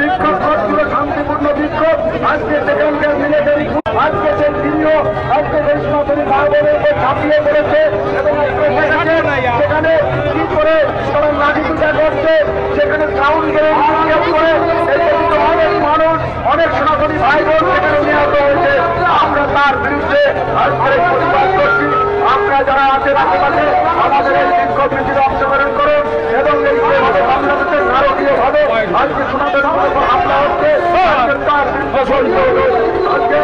বিক্ষোভ করছিল শান্তিপূর্ণ বিক্ষোভ। আজকে সেখানকার মিলিটারি আজকে সেই দিনও আজকে সেই সনাতনী ভাই বোনেরকে ঝাঁপিয়ে পড়েছে এবং সেখানে কি করে তারা লাঠি পূজা করছে, সেখানে সাউন্ড করে অনেক মানুষ অনেক সনাতনী ভাই বোন সেখানে নিহত হয়েছে। আমরা তার বিরুদ্ধে আজকে প্রতিবাদ করছি। আমরা যারা আছেন আশেপাশে আমাদের এই বিক্ষোভ মিছিলে অংশগ্রহণ করুন এবং এইভাবে বাংলাদেশের ভারতীয় ভাবে আজকে সনাতন হামলা হচ্ছে তার বিরুদ্ধে আজকে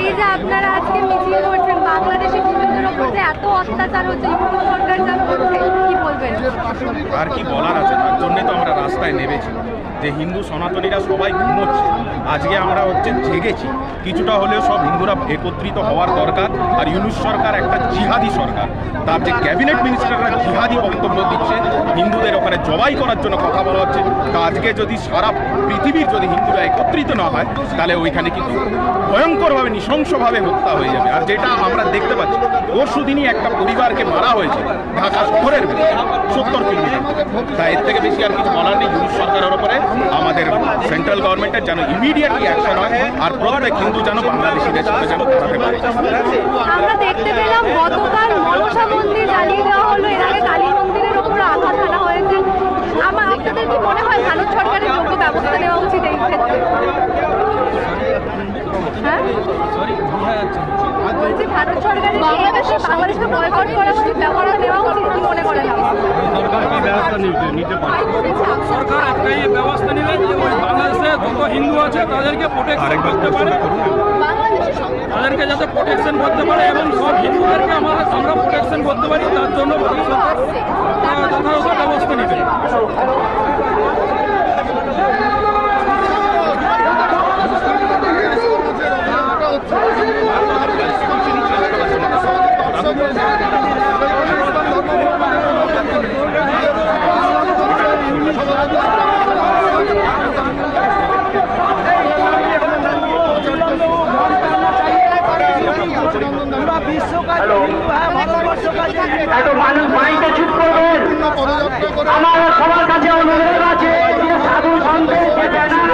এই যে আপনারা আজকে মিছিল করছেন, বাংলাদেশে হিন্দুদের উপর যে এত অত্যাচার হচ্ছে, সরকার যা করছে, কি বলবেন? আর কি বলার আছে, তার জন্য তো আমরা রাস্তায় নেমেছি যে হিন্দু সনাতনীরা সবাই ঘুমোচ্ছে, আজকে আমরা জেগেছি। কিছুটা হলেও সব হিন্দুরা একত্রিত হওয়ার দরকার। আর ইউনুস সরকার একটা জিহাদি সরকার, তার যে ক্যাবিনেট মিনিস্টাররা জিহাদি বক্তব্য দিচ্ছে, হিন্দুদের ওখানে জবাই করার জন্য কথা বলা হচ্ছে। তা আজকে যদি সারা পৃথিবীর যদি হিন্দুরা একত্রিত না হয়, তাহলে ওইখানে কিন্তু ভয়ঙ্করভাবে নৃশংসভাবে হত্যা হয়ে যাবে। আর যেটা আমরা দেখতে পাচ্ছি, পরশুদিনই একটা পরিবারকে মারা হয়েছে ঢাকা শহরের ভেতরে 70 কিলোমিটার। তা এর থেকে বেশি আর কিছু বলার নেই। ইউনুস সরকারের উপরে আমাদের সেন্ট্রাল গভর্নমেন্টের যেন ইমিডিয়েটলি অ্যাকশন হয়, আর প্রত্যেক হিন্দু যেন বাংলাদেশিদের সাথে যেন দাঁড়াতে পারে। আমরা দেখতে পেলাম গতকাল মনসা মন্দির জ্বালিয়ে দেওয়া হলো, এর আগে কালী মন্দিরের উপর আঘাত আনা হয়েছে। আপনাদের কি মনে হয় ভারত সরকারের যোগ্য ব্যবস্থা নেওয়া উচিত এই ক্ষেত্রে? হ্যাঁ, বলছি ভারত সরকারের বাংলাদেশকে বয়কট করা উচিত, ব্যবস্থা নেওয়া উচিত, কি মনে করেন? সরকার কি ব্যবস্থা নিতে পারে? সরকার একটাই ব্যবস্থা নিলে যে ওই বাংলাদেশে যত হিন্দু আছে তাদেরকে প্রোটেকশন করতে পারে, তাদেরকে যাতে প্রোটেকশন করতে পারে এবং সব হিন্দুদেরকে আমরা প্রোটেকশন করতে পারি, তার জন্য ভারত সরকার যথাযথ ব্যবস্থা নেবে। আমার সবার কাছে অনুরোধ আছে, সাধু সন্তের যে ব্যানার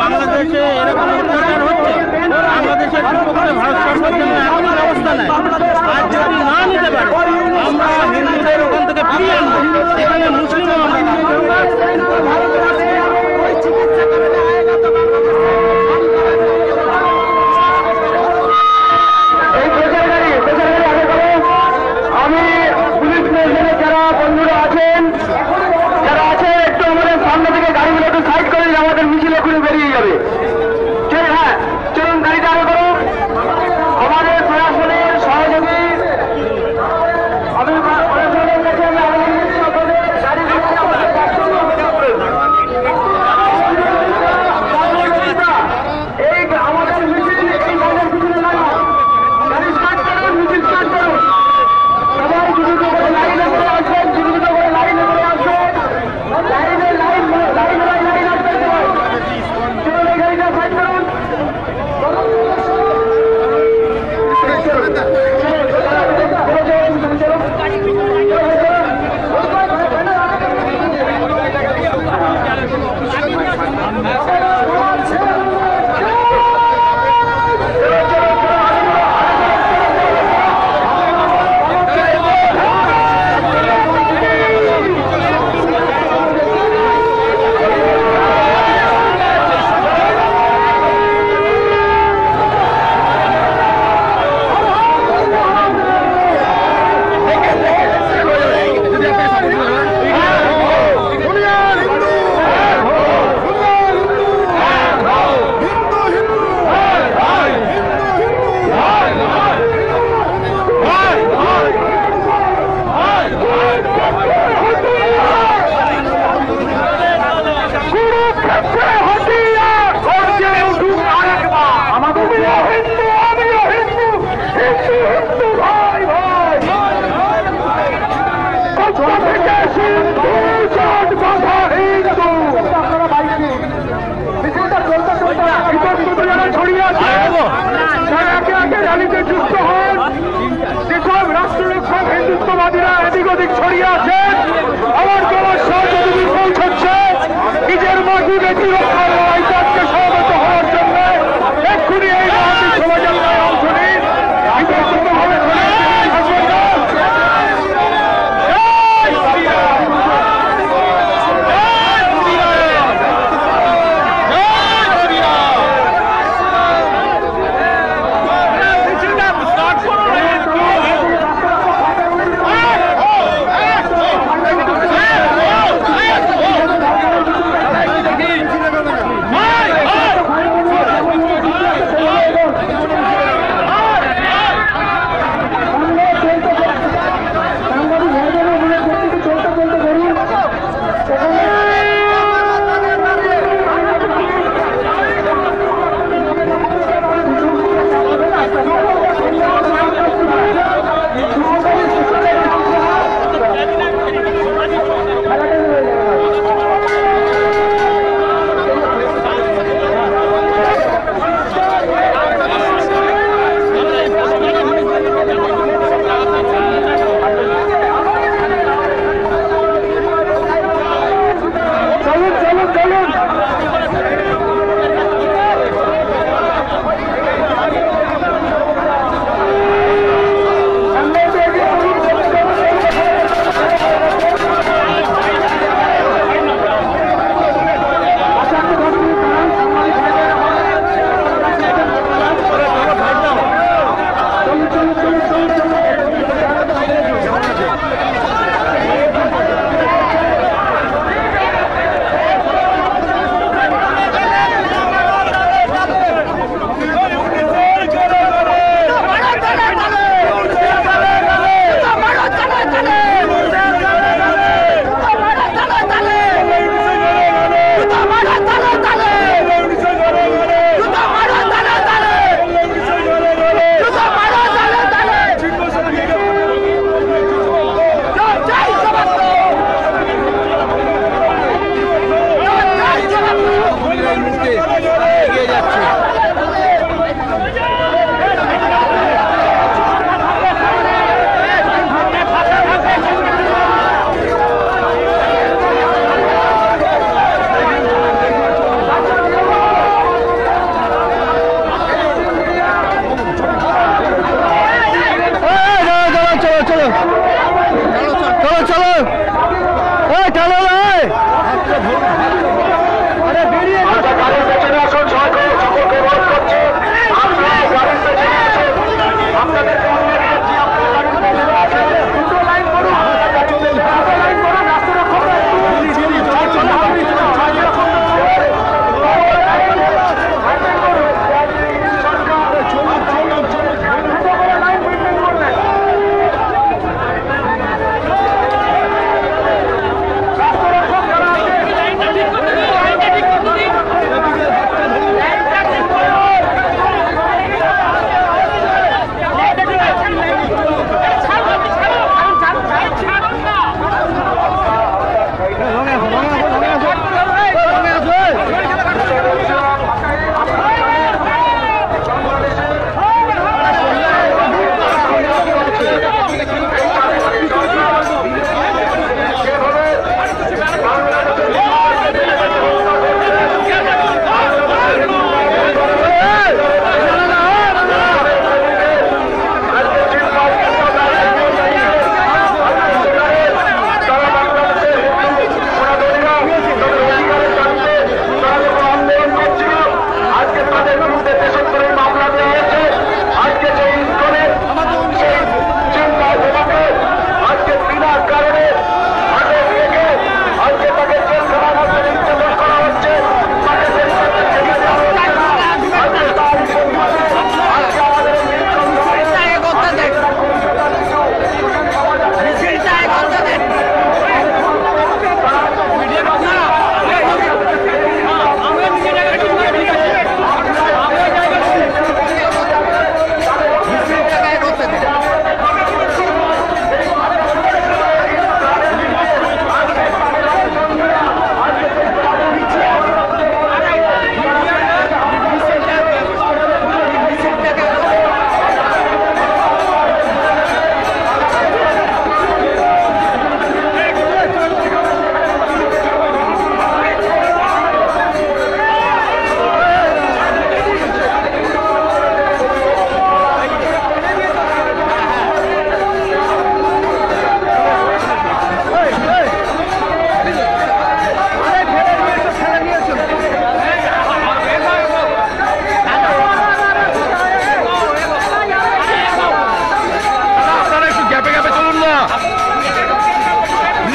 বাংলাদেশে এরকম অত্যাচার হচ্ছে, বাংলাদেশের আজকে র্যালিতে যুক্ত হন যেসব রাষ্ট্ররক্ষক হিন্দুত্ববাদীরা এদিক ওদিক ছড়িয়ে আছেন, আমার তোমার সহযোগী পৌঁছচ্ছে নিজের মাটিকে রক্ষার লড়াই তাকে সমবেত হওয়ার জন্য এক্ষুনি এই মহাবীর শোভাযাত্রায় অংশ নিন। বিতর্কিতভাবে থাকবেন না।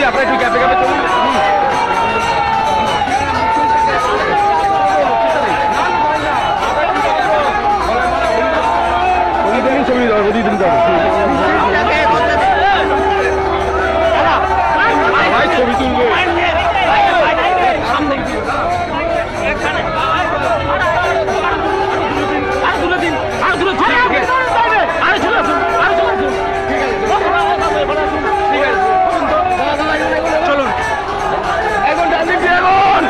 আপনারা একটু ক্যাফে ক্যাফে চলুন। ছবি দাও, ছবি দিন দাও ভাই, ছবি তুলবো। চলুন এখন ডান্ডিং দিয়ে এখন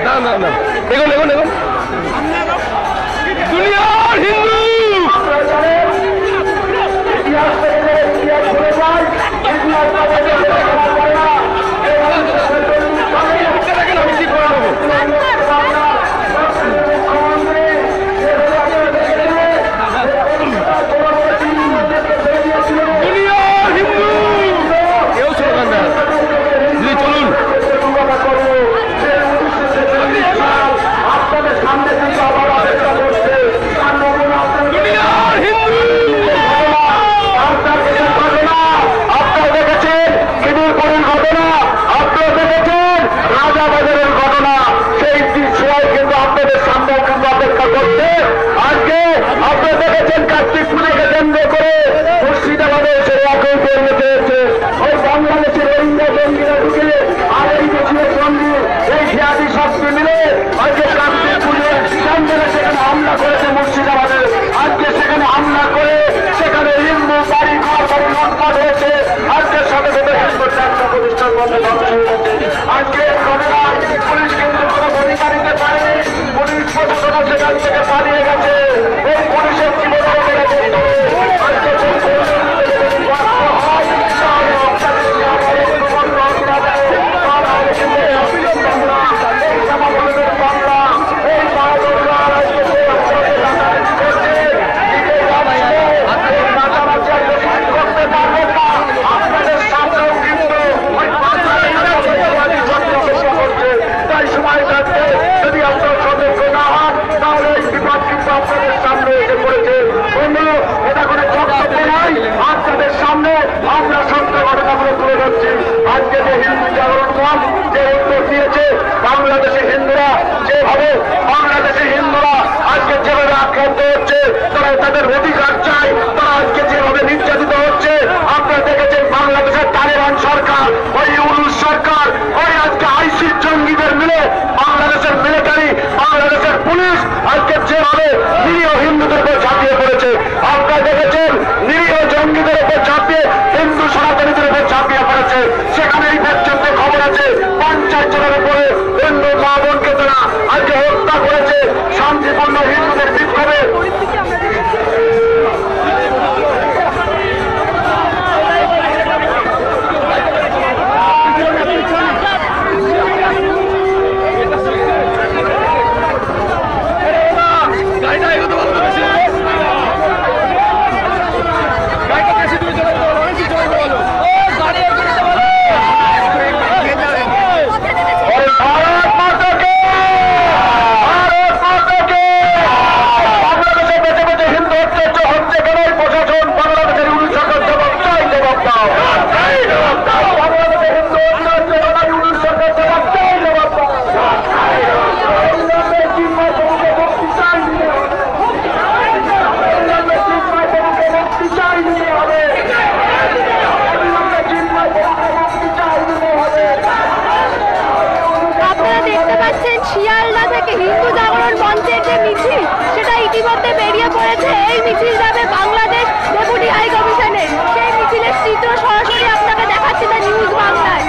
না না এখন এখন এখন দুনিয়ার হিন্দু ইতিহাস থেকে ইতিহাস ভুলে যায়, ইতিহাস আজকে পুলিশ কিন্তু কোনো ভূমিকা নিতে পারেনি, পুলিশ প্রশাসন সেখান থেকে পালিয়ে গেছে। এই পুলিশের জীবন আজকে যে হিন্দু জাগরণ মঞ্চ যে উত্তর দিয়েছে, বাংলাদেশের হিন্দুরা যেভাবে আজকে যেভাবে আক্রান্ত হচ্ছে, তারা তাদের অধিকার চায়, তারা আজকে যেভাবে নির্যাতিত হচ্ছে। আপনারা দেখেছেন বাংলাদেশের তালেবান সরকার, ওই ইউনূস সরকার, ওই আজকে আইসিস জঙ্গিদের মিলে বাংলাদেশের মিলিটারি, বাংলাদেশের পুলিশ আজকে যেভাবে নিরীহ হিন্দুদের উপর ঝাঁপিয়ে পড়েছে। আপনারা দেখেছেন নিরীহ জঙ্গিদের উপর ঝাঁপিয়ে হিন্দু সনাতনীদের উপর ঝাঁপিয়ে পড়েছে। সেখানে এই পর্যন্ত খবর আছে 50 জনের উপরে হিন্দু মা বোনকে তারা আজকে হত্যা করেছে শান্তিপূর্ণ হিন্দুদের বিক্ষোভে। শিয়ালদা থেকে হিন্দু জাগরণ মঞ্চের যে মিছিল, সেটা ইতিমধ্যে বেরিয়ে পড়েছে। এই মিছিল যাবে বাংলাদেশ ডেপুটি হাই কমিশনের। সেই মিছিলের চিত্র সরাসরি আপনাকে দেখাচ্ছি দ্য নিউজ বাংলায়।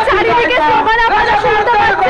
চারিদিকে স্লোগান আপনারা শুনতে পাচ্ছেন।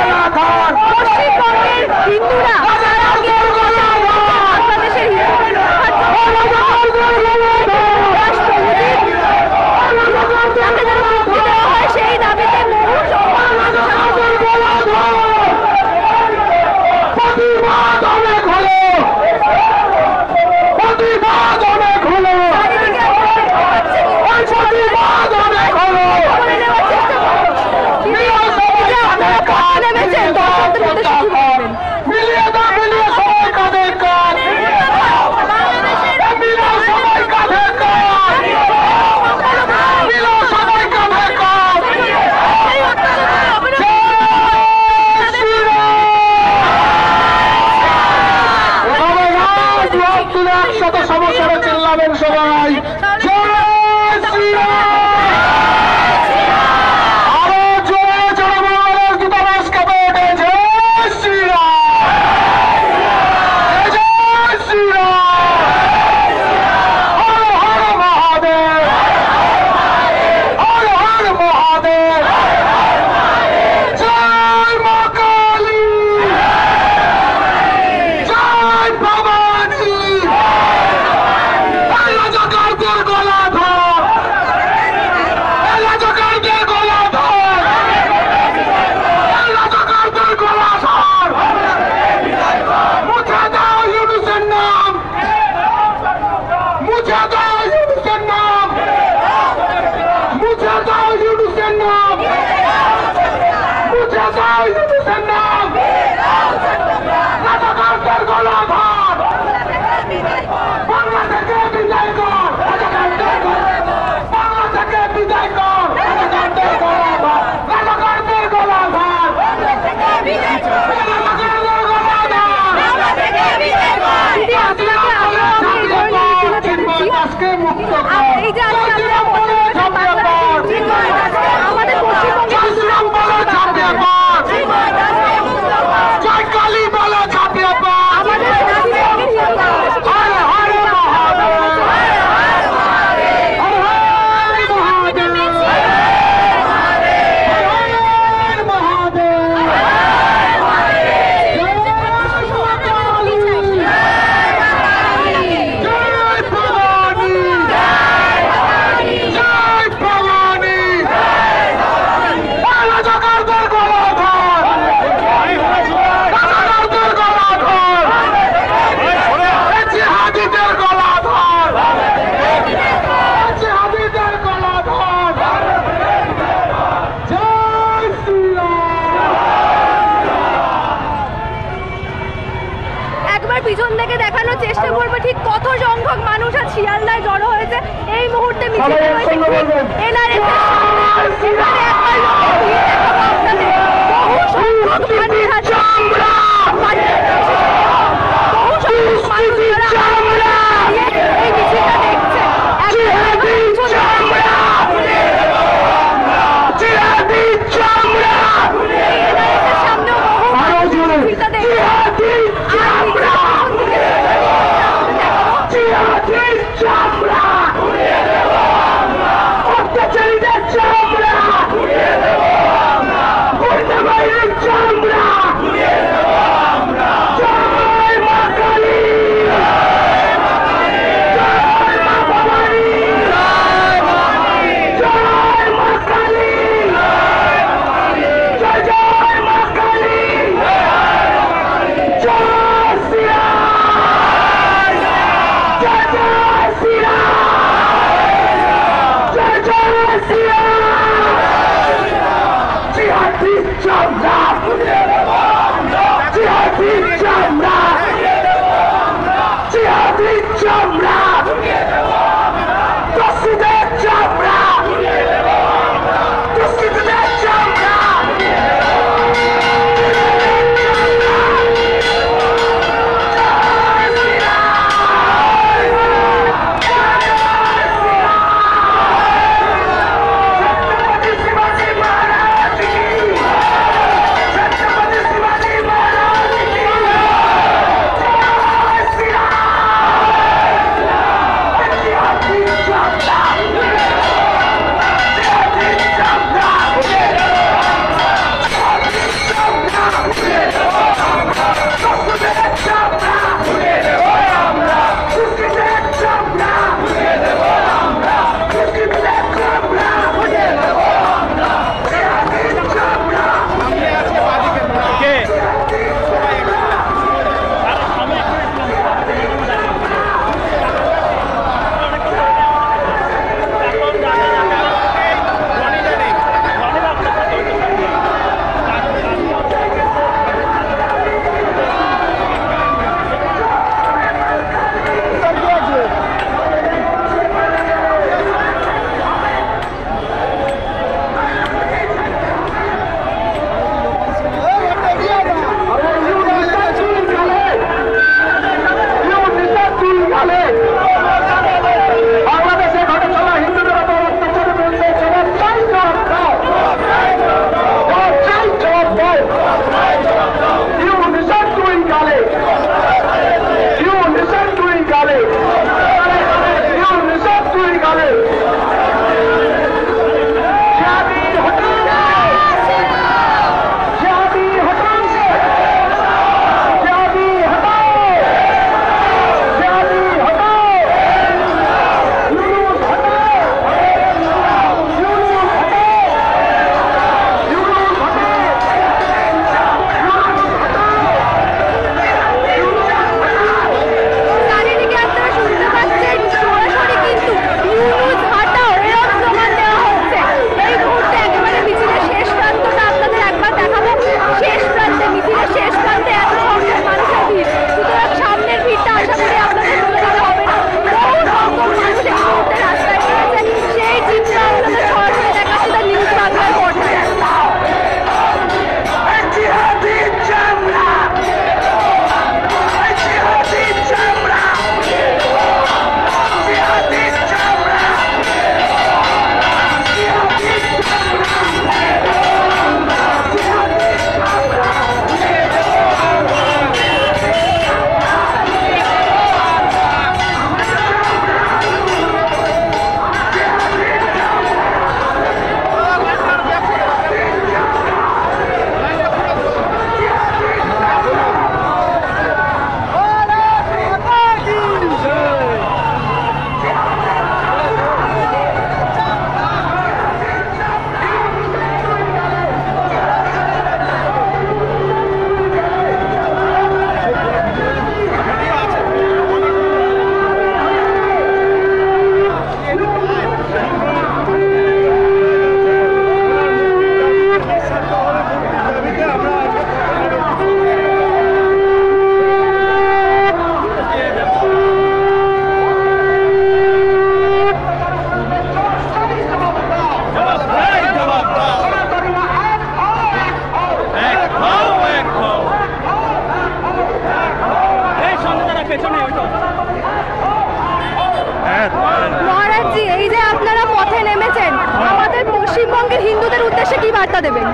বার্তা দেবেন?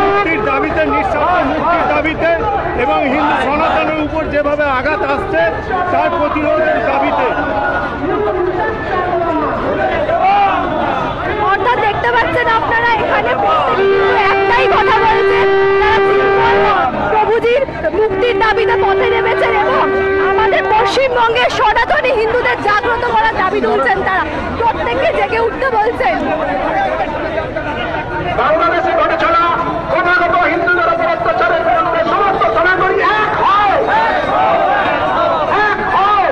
মুক্তির দাবিতে, নিঃস্বার্থ মুক্তির দাবিতে এবং হিন্দু সনাতনের উপর যেভাবে আঘাত আসছে তার প্রতিরোধের দাবিতে। অর্থাৎ দেখতে পাচ্ছেন আপনারা এখানে একটাই কথা বলেছেন, প্রভুজির মুক্তির দাবিতে পথে নেমেছেন এবং আমাদের পশ্চিমবঙ্গের সনাতনী হিন্দুদের জাগ্রত করার দাবি তুলছেন। তারা প্রত্যেককে জেগে উঠতে বলছেন। বাংলাদেশে ঘটে চলা ক্রমাগত হিন্দুদের উপর অত্যাচারের বিরুদ্ধে সমস্ত সনাতনী এক হও, এক হও, এক হও।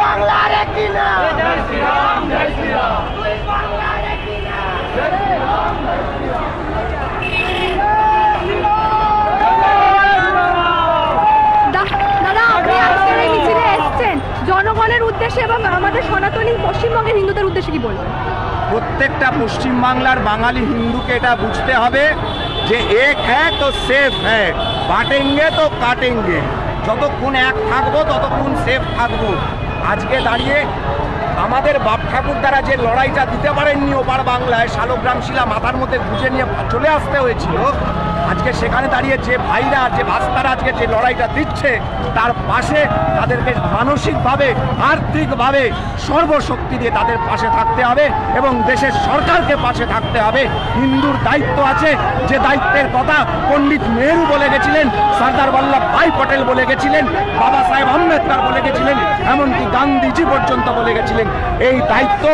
বাংলার একই না, দুই বাংলার একই না। দাদা, আপনি আজকের এই মিছিলে এসেছেন জনগণের উদ্দেশ্যে এবং আমাদের সনাতনী পশ্চিমবঙ্গের হিন্দুদের উদ্দেশ্যে কি বলবেন? প্রত্যেকটা পশ্চিমবাংলার বাঙালি হিন্দুকে এটা বুঝতে হবে যে এক হ্যাঁ তো সেফ হ্যাঁ, বাটেঙ্গে তো কাটেঙ্গে। যতক্ষণ এক থাকবো ততক্ষণ সেফ থাকবো। আজকে দাঁড়িয়ে আমাদের বাপ ঠাকুর দ্বারা যে লড়াইটা দিতে পারেননি ওপার বাংলায়, শালগ্রাম শিলা মাথার মধ্যে গুঁজে নিয়ে চলে আসতে হয়েছিল, আজকে সেখানে দাঁড়িয়ে যে ভাইরা যে ভাস্তারা আজকে যে লড়াইটা দিচ্ছে তার পাশে তাদেরকে মানসিকভাবে আর্থিকভাবে সর্বশক্তি দিয়ে তাদের পাশে থাকতে হবে এবং দেশের সরকারকে পাশে থাকতে হবে। হিন্দুর দায়িত্ব আছে, যে দায়িত্বের কথা পণ্ডিত নেহরু বলে গেছিলেন, সর্দার বল্লভভাই পটেল বলে গেছিলেন, বাবা সাহেব আম্বেদকর বলে গেছিলেন, এমনকি গান্ধীজি পর্যন্ত বলে গেছিলেন। এই দায়িত্ব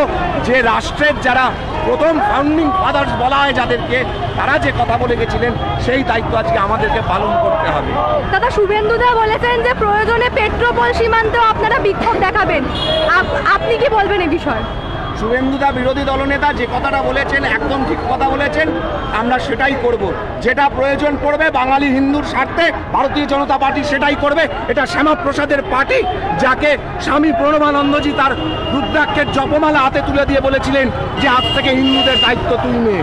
যে রাষ্ট্রের যারা প্রথম ফাউন্ডিং ফাদার্স বলা হয় যাদেরকে, তারা যে কথা বলে গেছিলেন সেই দায়িত্ব আজকে আমাদেরকে পালন করতে হবে। দাদা, শুভেন্দুদা বলেছেন যে প্রয়োজনে পেট্রোপোল সীমান্তেও আপনারা বিক্ষোভ দেখাবেন, আপনি কি বলবেন এই বিষয়ে? শুভেন্দুদা বিরোধী দলনেতা যে কথাটা বলেছেন একদম ঠিক কথা বলেছেন, আমরা সেটাই করব। যেটা প্রয়োজন পড়বে বাঙালি হিন্দুর স্বার্থে ভারতীয় জনতা পার্টি সেটাই করবে। এটা শ্যামাপ্রসাদের পার্টি, যাকে স্বামী প্রণবানন্দজি তার রুদ্রাক্ষের জপমালা হাতে তুলে দিয়ে বলেছিলেন যে আজ থেকে হিন্দুদের দায়িত্ব তুই নে।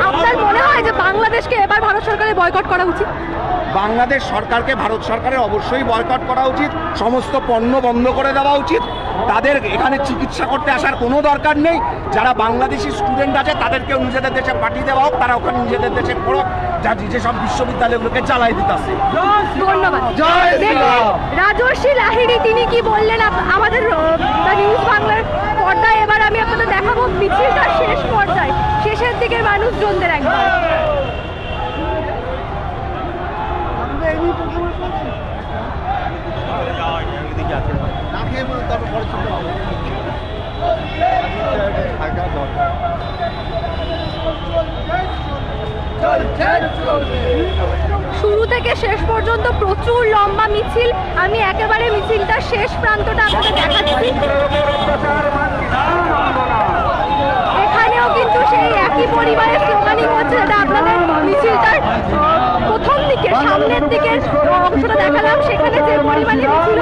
আপনার মনে হয় যে বাংলাদেশকে এবার ভারত সরকারের বয়কট করা উচিত? বাংলাদেশ সরকারকে ভারত সরকারের অবশ্যই বয়কট করা উচিত, সমস্ত পণ্য বন্ধ করে দেওয়া উচিত। তাদের এখানে চিকিৎসা করতে আসার কোনো দরকার নেই। যারা বাংলাদেশি স্টুডেন্ট আছে তাদেরকেও নিজেদের দেশে পাঠিয়ে দেওয়া হোক, তারা ওখানে নিজেদের দেশে পড়ুক, যা যেসব বিশ্ববিদ্যালয়গুলোকে জ্বালাই দিতেছে। ধন্যবাদ। রাজর্ষি লাহিড়ী তিনি কি বললেন আমাদের নিউজ বাংলার পর্দায়? এবার আমি আপনাদের দেখাবো মিছিলটা শেষ পর্যায়ে, শেষের দিকের মানুষজনদের একবার। শুরু থেকে শেষ পর্যন্ত প্রচুর লম্বা মিছিল। আমি একেবারে মিছিলটার শেষ প্রান্তটা আপনাদের দেখাচ্ছি। এখানেও কিন্তু সেই একই পরিবারের স্লোগানিং হচ্ছে, যেটা আপনাদের মিছিলটার প্রথম দিকে সামনের দিকের অংশটা দেখালাম। সেখানে যে পরিমাণে মিছিল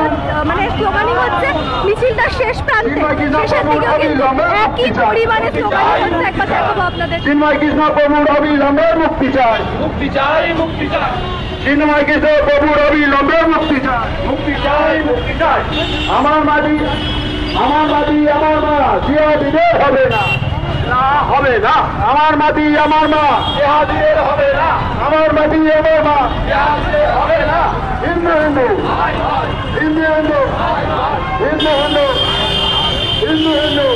মানে স্লোগানিং হচ্ছে, মিছিলটার শেষ প্রান্তে শেষের দিকেও কিন্তু একই পরিমাণে স্লোগানিং হচ্ছে। একবার দেখাবো আপনাদের। চিন্ময় কৃষ্ণ প্রভুর অবিলম্বের মুক্তি চাই, মুক্তি চাই, মুক্তি চাই। চিন্ময় কৃষ্ণ প্রভুর অবিলম্বের মুক্তি চাই, মুক্তি চাই, মুক্তি চাই। আমার মাটি, আমার মাটি, আমার মা, জিহাদিদের হবে না, না হবে না। আমার মাটি, আমার মা, জিহাদিদের হবে না। আমার মাটি, আমার মা, জিহাদিদের হবে না। হিন্দু হিন্দু, হিন্দু হিন্দু, হিন্দু হিন্দু, হিন্দু হিন্দু।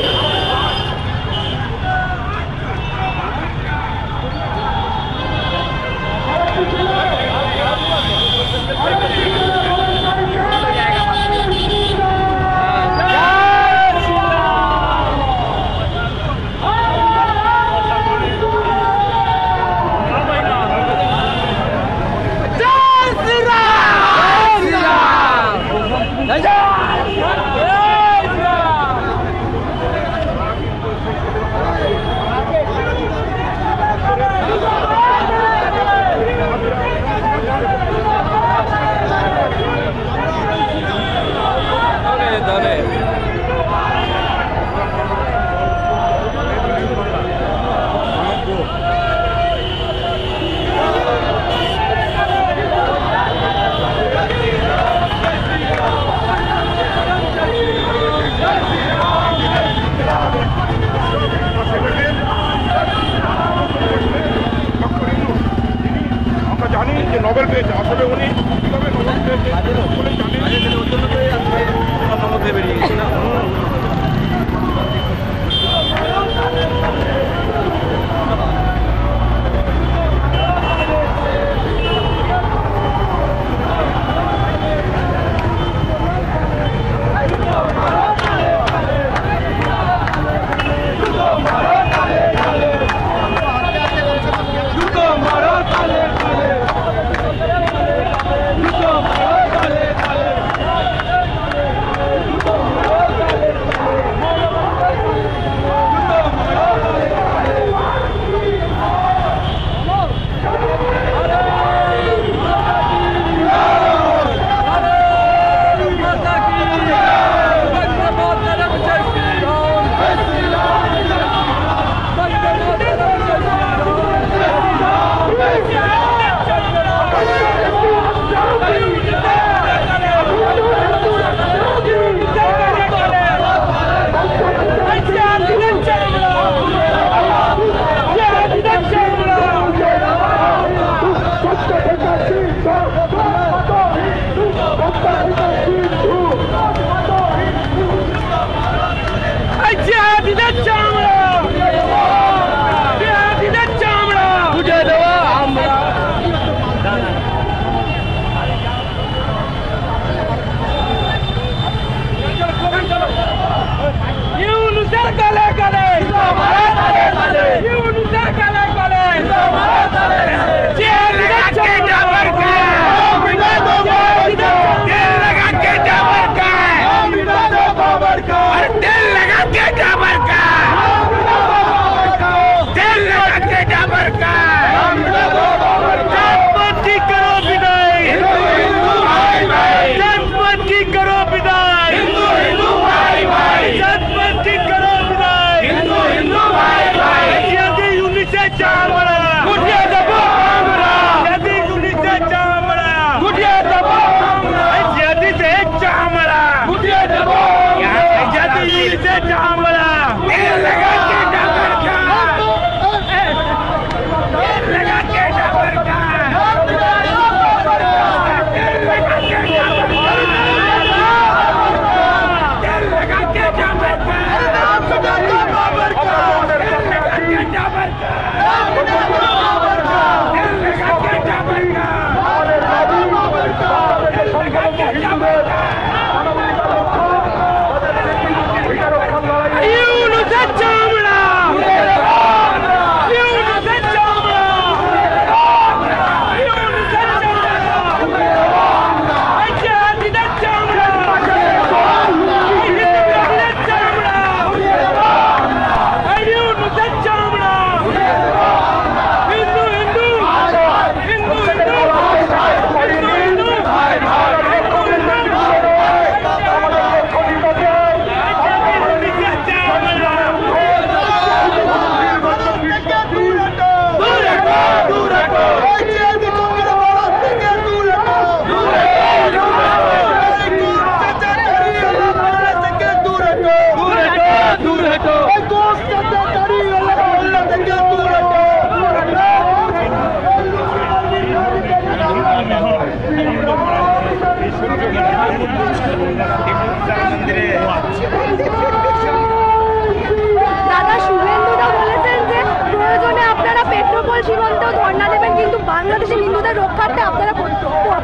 প্রতিবাদটা আপনারা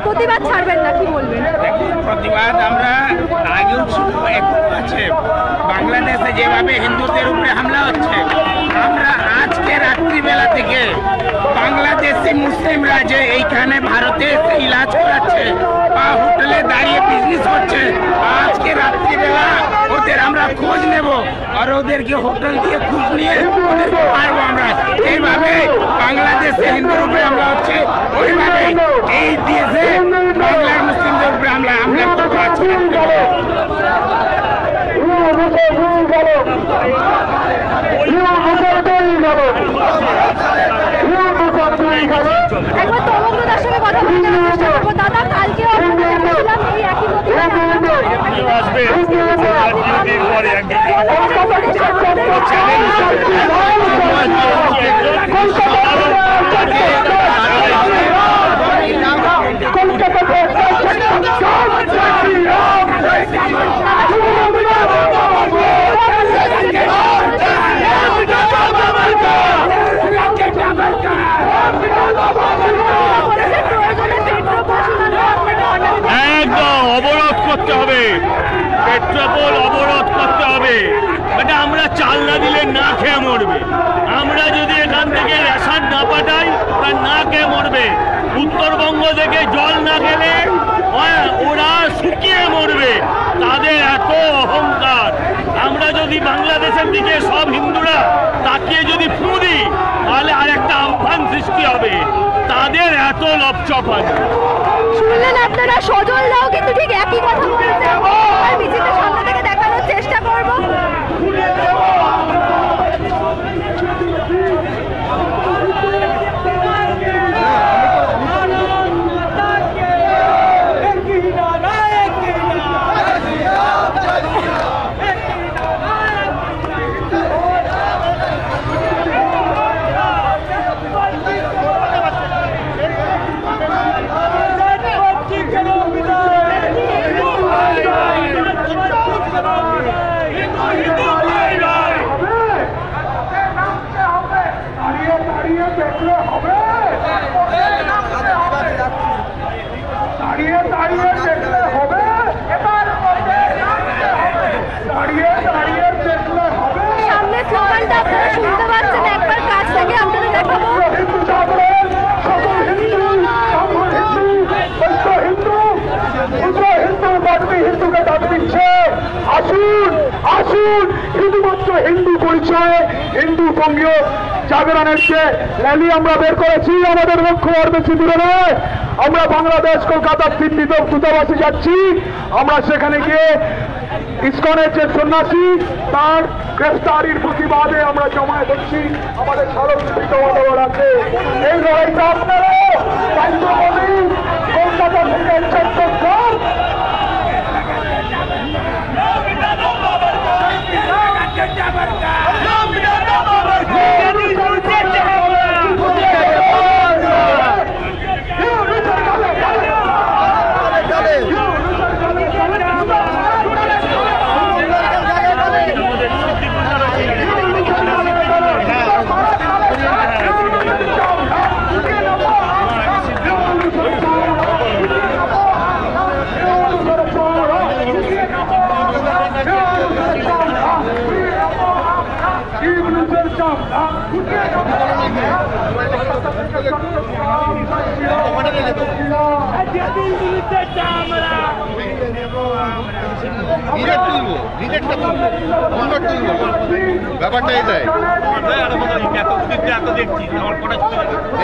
প্রতিবাদ ছাড়বেন না, কি বলবেন? প্রতিবাদ আমরা আগেও ছিল, এখন আছে। বাংলাদেশে যেভাবে হিন্দুদের উপরে হামলা হচ্ছে, আমরা আজকে রাত্রিবেলা থেকে বাংলাদেশি মুসলিমরা যে এইখানে ভারতে এসে ইলাজ করাচ্ছে বা হোটেলে দাঁড়িয়ে বিজনেস করছে, আজকে রাত্রিবেলা ওদের আমরা খোঁজ নেব আর ওদেরকে হোটেল দিয়ে খোঁজ নিয়ে ওদেরকে মারবো আমরা। এইভাবে বাংলাদেশে হিন্দুর উপরে হামলা হচ্ছে, ওইভাবে এই দেশে বাংলার মুসলিমদের উপরে হামলা করবো আজকে। একবার তরঙ্গদার সঙ্গে কথা বলতে চেষ্টা করবো। দাদা, কালকেও দেখেছিলাম এই একই একদম অবরোধ করতে হবে, পেট্রোল অবরোধ করতে হবে। মানে আমরা চাল না দিলে না খেয়ে মরবে, আমরা যদি এখান থেকে রেশন না পাঠাই তার না খেয়ে মরবে। উত্তরবঙ্গ থেকে জল না গেলে ওরা শুকিয়ে মরবে, তাদের এত অহংকার। আমরা যদি বাংলাদেশের দিকে সব হিন্দুরা তাকিয়ে যদি ফু দিই, তাহলে আর একটা আমফান সৃষ্টি হবে। তাদের এত লপচপ আছে। শুনলেন আপনারা, সজলরাও কিন্তু ঠিক একই কথা বলেছে। আর মিছিলটা সামনে থেকে দেখানোর চেষ্টা করব। সামনে স্লোগানটা আপনারা শুনতে পাচ্ছেন, একবার কাছ থেকে আপনাদের দেখাবো। হিন্দুকে ডাক দিচ্ছে, আসুন আসুন, শুধুমাত্র হিন্দু পরিচয়ে হিন্দু বঙ্গীয় জাগরণের যে র্যালি আমরা বের করেছি, আমাদের লক্ষ্য আর বেশি দূরে নয়। আমরা বাংলাদেশ কলকাতার দিল্লি দূতাবাসে যাচ্ছি। আমরা সেখানে গিয়ে ইসকনের যে সন্ন্যাসী তার গ্রেফতারির প্রতিবাদে আমরা জমায়েত হচ্ছি। আমাদের স্মারকলিপি জমা দেওয়ার আছে। এই লড়াইটা আপনারা কলকাতা থেকে চট্টগ্রাম ব্যাপারটা এটাই,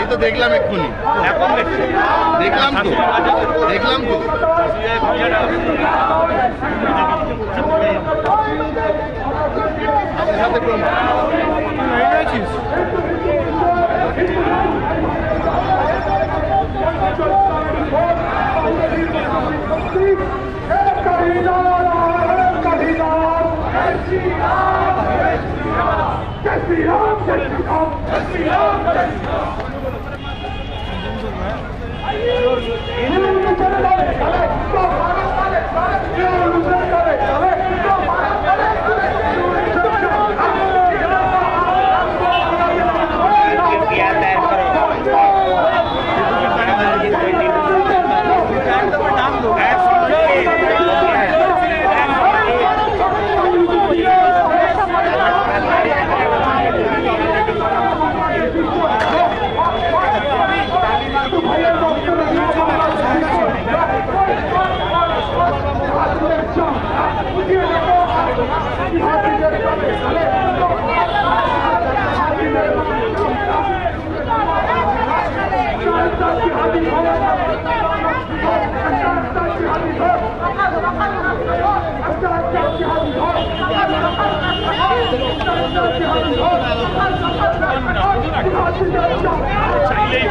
এই তো দেখলাম এক্ষুনি, এখন দেখলাম তো সাথে চাইলেই